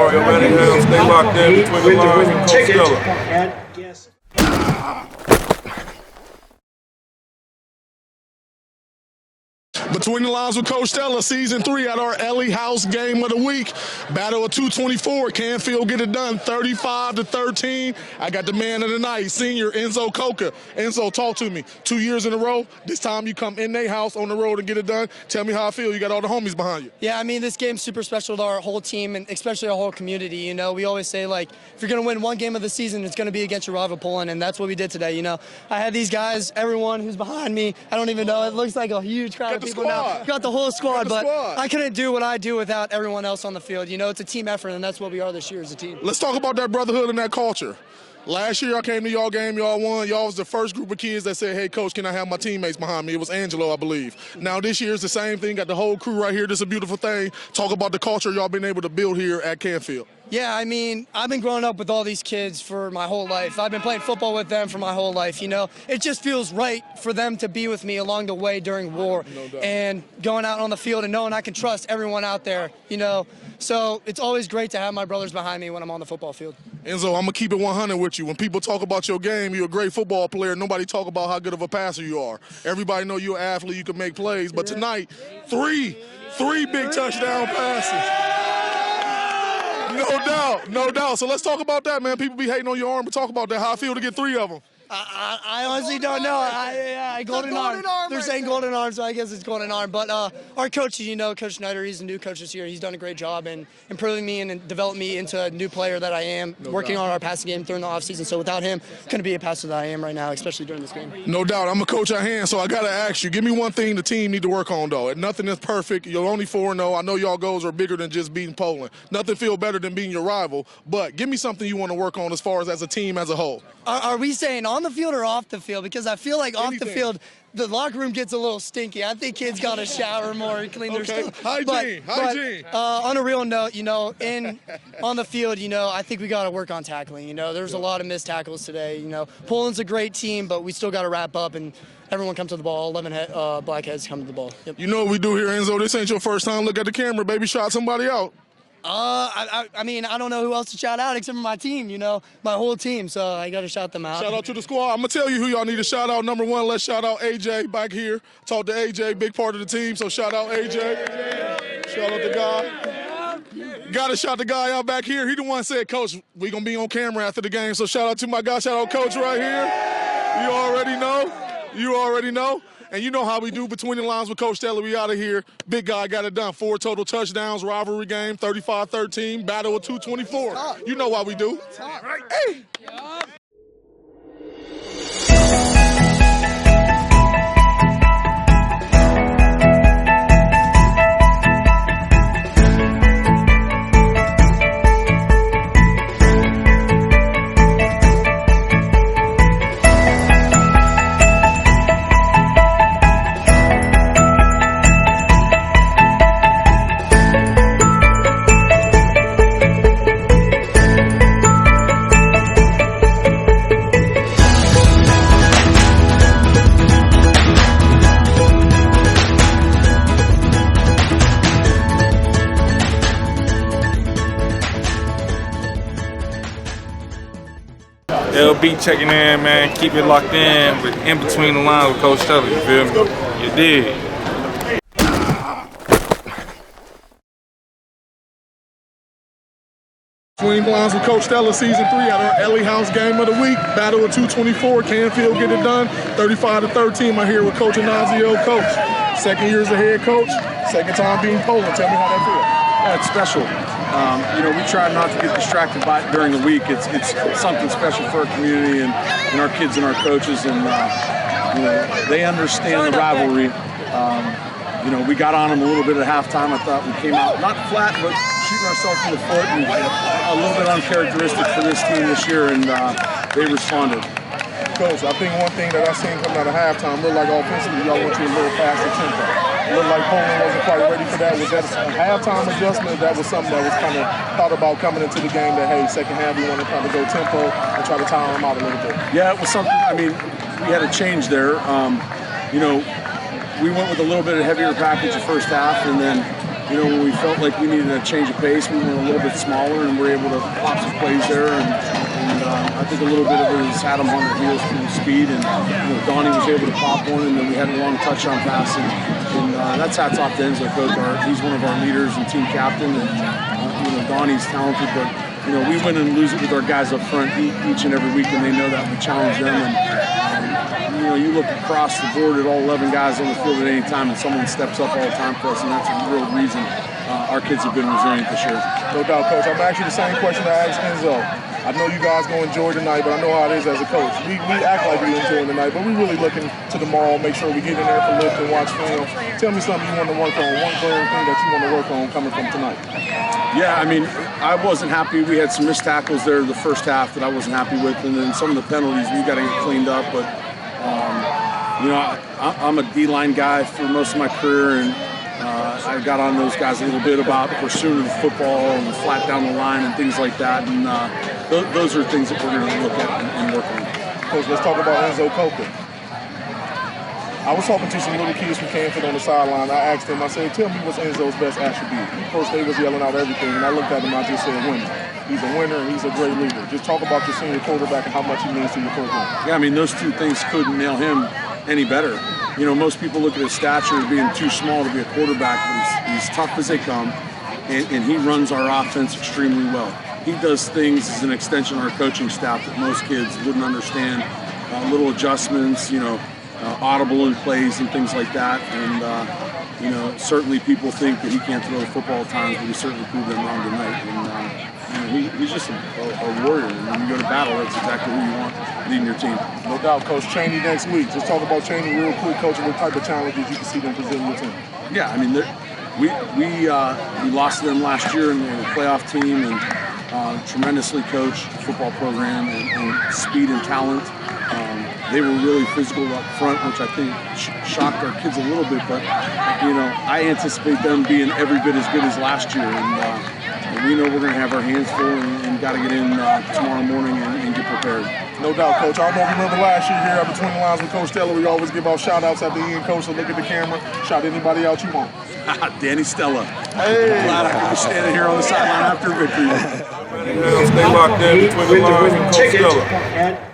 are Ellie House. Stay locked in between the lines with Coach Stella. Between the Lines with Coach Stella, Season 3 at our Ellie House Game of the Week. Battle of 224. Canfield get it done 35-13. I got the man of the night, senior Enzo Coca. Enzo, talk to me. 2 years in a row. This time you come in their house on the road and get it done. Tell me how I feel. You got all the homies behind you. Yeah, I mean, this game's super special to our whole team and especially our whole community. You know, we always say, like, if you're going to win one game of the season, it's going to be against your rival Poland, and that's what we did today. You know, I had these guys, everyone who's behind me. I don't even know. It looks like a huge crowd of people now. Got the whole squad, but I couldn't do what I do without everyone else on the field. You know, it's a team effort, and that's what we are this year as a team. Let's talk about that brotherhood and that culture. Last year I came to y'all game, y'all won. Y'all was the first group of kids that said, hey, Coach, can I have my teammates behind me? It was Angelo, I believe. Now this year it's the same thing. Got the whole crew right here. This is a beautiful thing. Talk about the culture y'all been able to build here at Canfield. Yeah, I mean, I've been growing up with all these kids for my whole life. I've been playing football with them for my whole life, you know. It just feels right for them to be with me along the way during war and going out on the field and knowing I can trust everyone out there, you know. So it's always great to have my brothers behind me when I'm on the football field. Enzo, I'm going to keep it 100 with you. When people talk about your game, you're a great football player. Nobody talk about how good of a passer you are. Everybody know you're an athlete, you can make plays. But tonight, three big touchdown passes. No doubt. So let's talk about that, man. People be hating on your arm, but talk about that. How I feel to get 3 of them. I honestly don't know. Golden arm. They're saying golden arm, so I guess it's golden arm. But our coaches, you know, Coach Snyder, he's a new coach this year. He's done a great job in improving me and developing me into a new player that I am, working on our passing game during the offseason. So without him, couldn't be a passer that I am right now, especially during this game. No doubt. I'm a coach at hand, so I got to ask you, give me one thing the team need to work on, though. And nothing is perfect. You're only 4-0. I know y'all goals are bigger than just beating Poland. Nothing feel better than beating your rival. But give me something you want to work on as far as a team as a whole. Are we saying on the field or off the field? Because I feel like off the field, the locker room gets a little stinky. I think kids got to shower more and clean their stuff. Hygiene. On a real note, you know, on the field, you know, I think we got to work on tackling. You know, there's a lot of missed tackles today. You know, Poland's a great team, but we still got to wrap up and everyone come to the ball. 11 blackheads come to the ball. Yep. You know what we do here, Enzo? This ain't your first time. Look at the camera, baby. Shot somebody out. I mean, I don't know who else to shout out except for my team, you know, my whole team, so I got to shout them out. Shout out to the squad. I'm going to tell you who y'all need to shout out. Number 1, let's shout out AJ back here. Talk to AJ, big part of the team, so shout out AJ. Shout out the guy. Got to shout the guy out back here. He the one said, Coach, we going to be on camera after the game, so shout out to my guy. Shout out Coach right here. You already know. And you know how we do Between the Lines with Coach Stella. We out of here. Big guy got it done. 4 total touchdowns, rivalry game, 35-13, battle of 224. You know how we do. Hey. LB checking in, man. Keep it locked in with In Between the Lines with Coach Stella. You feel me? You did. Between the Lines with Coach Stella, Season 3 at our Ellie House Game of the Week. Battle of 224. Canfield get it done. 35-13. I'm here with Coach Anazio. Coach, 2nd year as a head coach. 2nd time being Poland. Tell me how that feels. Yeah, it's special. You know, we try not to get distracted by it during the week. It's something special for our community and our kids and our coaches, and you know, they understand the rivalry. You know, we got on them a little bit at halftime. I thought we came out not flat, but shooting ourselves in the foot, and a little bit uncharacteristic for this team this year, and they responded. Coach, I think one thing that I seen coming out of halftime looked like offensively y'all went to a little faster tempo. Looked like Poland wasn't quite ready for that. Was that a halftime adjustment? That was something that was kind of thought about coming into the game that, hey, second half we want to kind of go tempo and try to tire them out a little bit. Yeah, it was something, I mean, we had a change there. You know, we went with a little bit of heavier package the first half, and then you know, when we felt like we needed a change of pace, we went a little bit smaller and were able to pop some plays there. And I think a little bit of it has had him on the heels through the speed. And Donnie was able to pop one, and then we had a long touchdown pass. And that's hats off to Enzo Coke. He's one of our leaders and team captain. And Donnie's talented, but we win and lose it with our guys up front each and every week, and they know that we challenge them. And you look across the board at all 11 guys on the field at any time, and someone steps up all the time for us, and that's a real reason our kids have been resilient this year. No doubt, Coach. I'm actually the same question I asked Enzo. I know you guys going to enjoy tonight, but I know how it is as a coach. We act like we're enjoying tonight, but we're really looking to tomorrow, make sure we get in there for lift and watch film. Tell me something you want to work on, one glaring thing that you want to work on coming from tonight. Yeah, I mean, I wasn't happy. We had some missed tackles there the first half that I wasn't happy with, and then some of the penalties we got to get cleaned up. But, I'm a D-line guy for most of my career, and I got on those guys a little bit about pursuing the football and flat down the line and things like that. And those are things that we're going to look at and work on. Coach, let's talk about Enzo Coker. I was talking to some little kids from Canford on the sideline. I asked them, I said, tell me what's Enzo's best attribute. Coach, they was yelling out everything, and I looked at him, I just said winner. He's a winner, and he's a great leader. Just talk about your senior quarterback and how much he means to your program. Yeah, I mean, those two things couldn't nail him any better. Most people look at his stature as being too small to be a quarterback, but he's tough as they come, and he runs our offense extremely well. He does things as an extension of our coaching staff that most kids wouldn't understand. Little adjustments, audible in plays and things like that. And, certainly people think that he can't throw the football at times, but we certainly proved them wrong tonight. And he's just a warrior. And when you go to battle, that's exactly who you want leading your team. No doubt, Coach. Cheney next week. Let's talk about Cheney real quick, Coach, and what type of challenges you can see them presenting your team. Yeah, I mean, we lost to them last year, and they're a playoff team, and tremendously coached football program and speed and talent. They were really physical up front, which I think shocked our kids a little bit. But I anticipate them being every bit as good as last year, and we know we're going to have our hands full and got to get in tomorrow morning and get prepared. No doubt, Coach. I don't know if you remember last year here at Between the Lines with Coach Stella, we always give out shout-outs at the end, Coach, so look at the camera. Shout anybody out you want. Danny Stella. Hey. Glad I could be standing here on the sideline after victory. Stay locked in between the lines with Coach Stella.